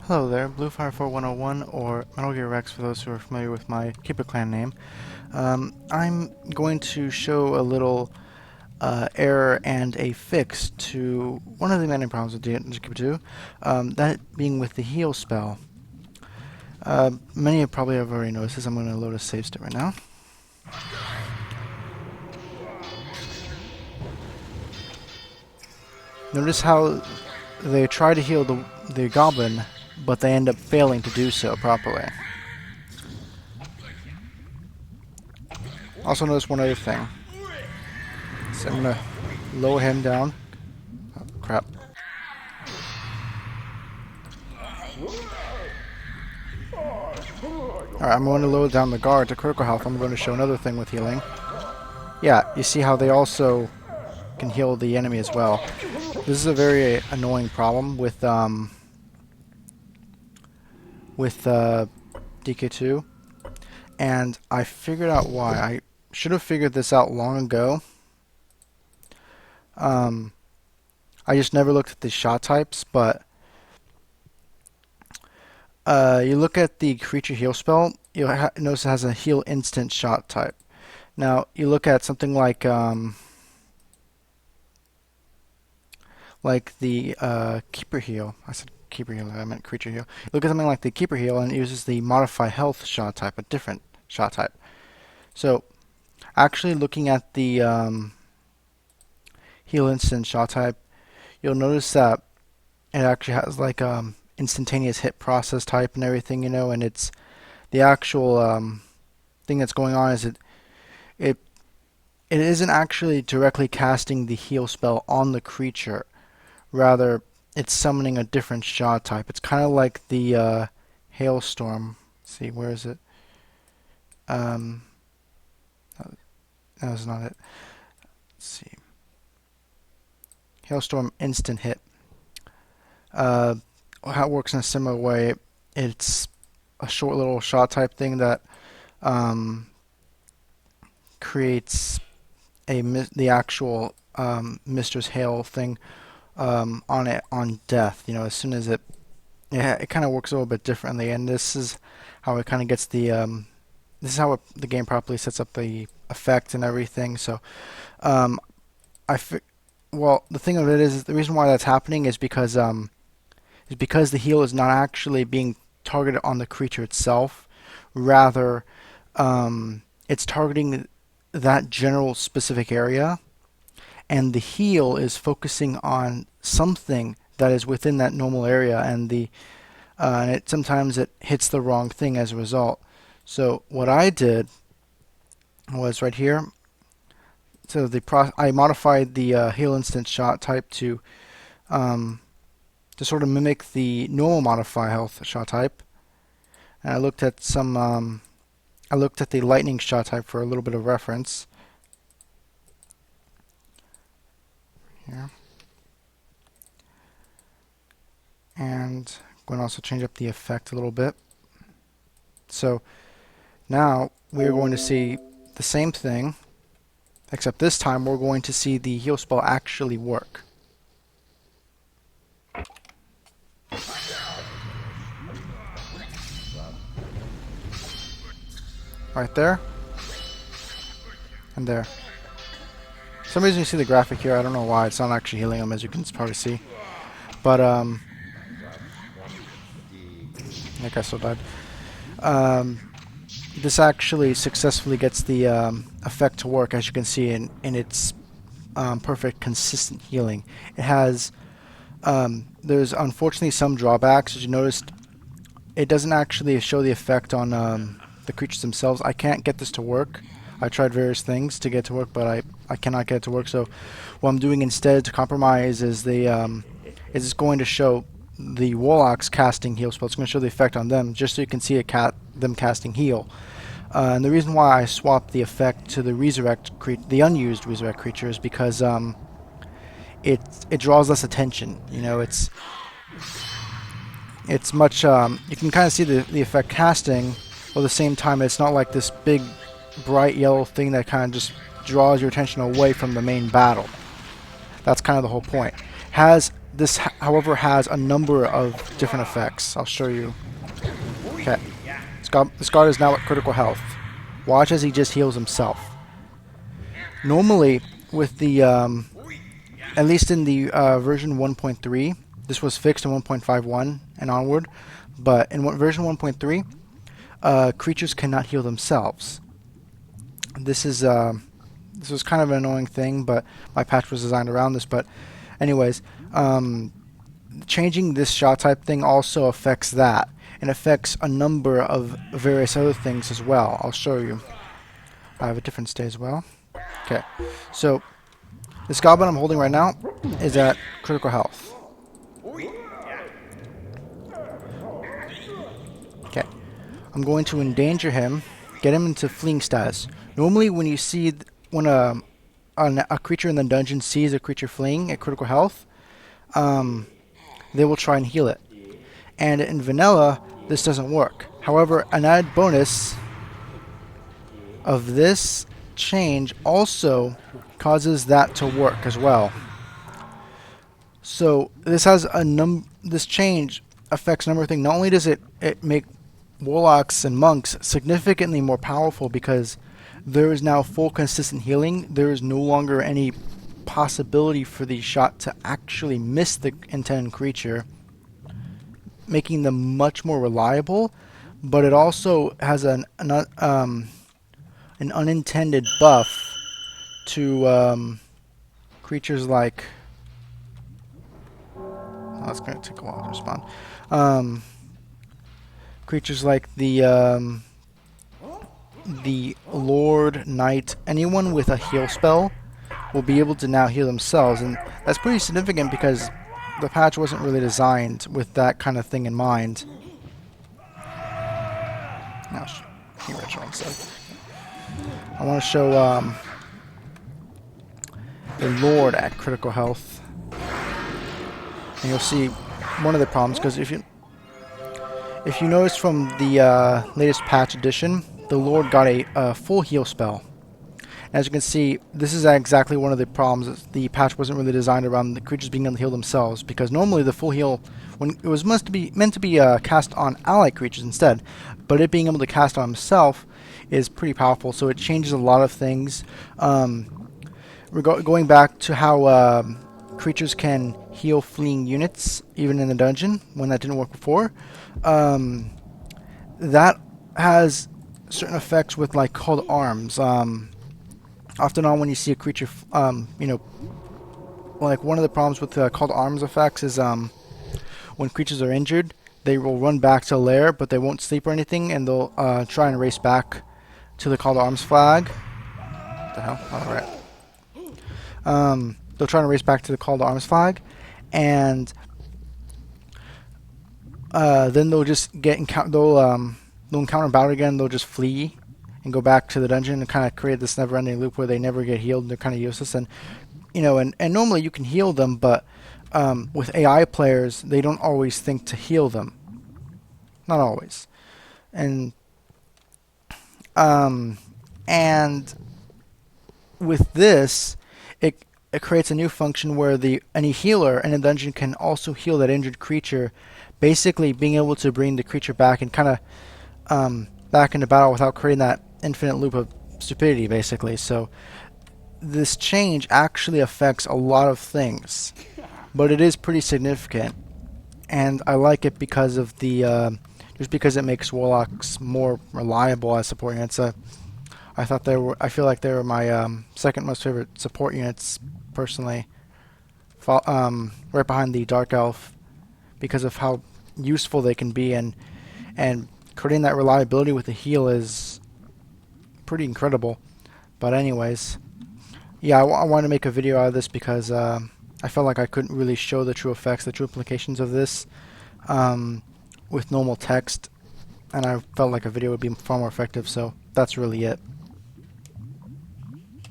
Hello there, Bluefire4101, or Metal Gear Rex for those who are familiar with my Keeper Clan name. I'm going to show a little error and a fix to one of the many problems with DKII, that being with the heal spell. Many of probably have already noticed this. I'm going to load a save state right now. Notice how they try to heal the goblin, but they end up failing to do so properly. Also notice one other thing. So I'm going to lower him down. Oh, crap. Alright, I'm going to lower down the guard to critical health. I'm going to show another thing with healing. Yeah, you see how they also can heal the enemy as well. This is a very annoying problem with DK2, and I figured out why. I should have figured this out long ago. I just never looked at the shot types, but you look at the creature heal spell, you'll notice it has a heal instant shot type. Now, you look at something like the Keeper Heal. I said Keeper Heal, I meant Creature Heal. You look at something like the Keeper Heal, and it uses the Modify Health shot type, a different shot type. So, actually looking at the Heal Instant shot type, you'll notice that it actually has like instantaneous hit process type and everything, you know, and it's the actual thing that's going on is it isn't actually directly casting the heal spell on the creature. Rather, it's summoning a different shot type. It's kind of like the Hailstorm. Let's see, where is it? No, that's not it. Let's see. Hailstorm instant hit. How it works in a similar way. It's a short little shot type thing that creates the actual Mistress Hail thing on death. You know, as soon as it kind of works a little bit differently, and this is how it kind of gets the this is how the game properly sets up the effect and everything. So well, the thing of it is the reason why that's happening is because the heal is not actually being targeted on the creature itself. Rather, it's targeting that general specific area, and the heal is focusing on something that is within that normal area, and sometimes it hits the wrong thing as a result. So what I did was right here. So I modified the heal instant shot type to sort of mimic the normal modify health shot type, and I looked at the lightning shot type for a little bit of reference. Here. And I'm going to also change up the effect a little bit. So now we're going to see the same thing, except this time we're going to see the heal spell actually work. Right there. And there. For some reason you see the graphic here. I don't know why. It's not actually healing them, as you can probably see. But, like I still died. This actually successfully gets the effect to work, as you can see, in its perfect, consistent healing. It has, there's unfortunately some drawbacks. As you noticed, it doesn't actually show the effect on the creatures themselves. I can't get this to work. I tried various things to get it to work, but I cannot get it to work. So what I'm doing instead to compromise is it's going to show the warlocks casting heal spell. It's going to show the effect on them, just so you can see them casting heal. And the reason why I swapped the effect to the unused resurrect creature is because it draws less attention. You know, it's much you can kind of see the effect casting. At the same time, it's not like this big bright yellow thing that kind of just draws your attention away from the main battle. That's kind of the whole point. Has This, however, has a number of different effects. I'll show you. Okay. This guard is now at critical health. Watch as he just heals himself. Normally, with the, at least in the version 1.3, this was fixed in 1.51 and onward, but in version 1.3, creatures cannot heal themselves. This was kind of an annoying thing, but my patch was designed around this. But anyways, changing this shot type thing also affects that, and affects a number of various other things as well. I'll show you. I have a different stay as well. Okay, so this goblin I'm holding right now is at critical health. Okay, I'm going to endanger him, get him into fleeing status. Normally, when you see when a creature in the dungeon sees a creature fleeing at critical health, they will try and heal it. And in vanilla, this doesn't work. However, an added bonus of this change also causes that to work as well. So this has this change affects a number of things. Not only does it make warlocks and monks significantly more powerful because there is now full consistent healing. There is no longer any possibility for the shot to actually miss the intended creature, making them much more reliable. But it also has an unintended buff to creatures like... Oh, that's going to take a while to respond. Creatures like the Lord, Knight, anyone with a heal spell will be able to now heal themselves, and that's pretty significant because the patch wasn't really designed with that kind of thing in mind. Now, I want to show the Lord at critical health, and you'll see one of the problems, because if you notice from the latest patch edition, the Lord got a full heal spell. As you can see, this is exactly one of the problems. The patch wasn't really designed around the creatures being able to heal themselves, because normally the full heal, when it was meant to be cast on allied creatures instead, but it being able to cast on himself is pretty powerful. So it changes a lot of things. Going back to how creatures can heal fleeing units, even in the dungeon, when that didn't work before. That has certain effects with like called arms. Often on when you see a creature, like one of the problems with called arms effects is when creatures are injured, they will run back to lair, but they won't sleep or anything, and they'll try and race back to the called arms flag. What the hell? All right. They'll try to race back to the call to arms flag, and then they'll just they'll encounter battle again. They'll just flee and go back to the dungeon and kind of create this never-ending loop where they never get healed and they're kind of useless. And and normally you can heal them, but with AI players, they don't always think to heal them. Not always. And with this, it creates a new function where any healer in a dungeon can also heal that injured creature, basically being able to bring the creature back and kind of back into battle without creating that infinite loop of stupidity, basically. So this change actually affects a lot of things, but it is pretty significant, and I like it because of the just because it makes warlocks more reliable as support units. I feel like they were my second most favorite support units personally, right behind the Dark Elf, because of how useful they can be, and creating that reliability with the heal is pretty incredible. But anyways, yeah, I want to make a video out of this because I felt like I couldn't really show the true effects, the true implications of this with normal text, and I felt like a video would be far more effective, so that's really it.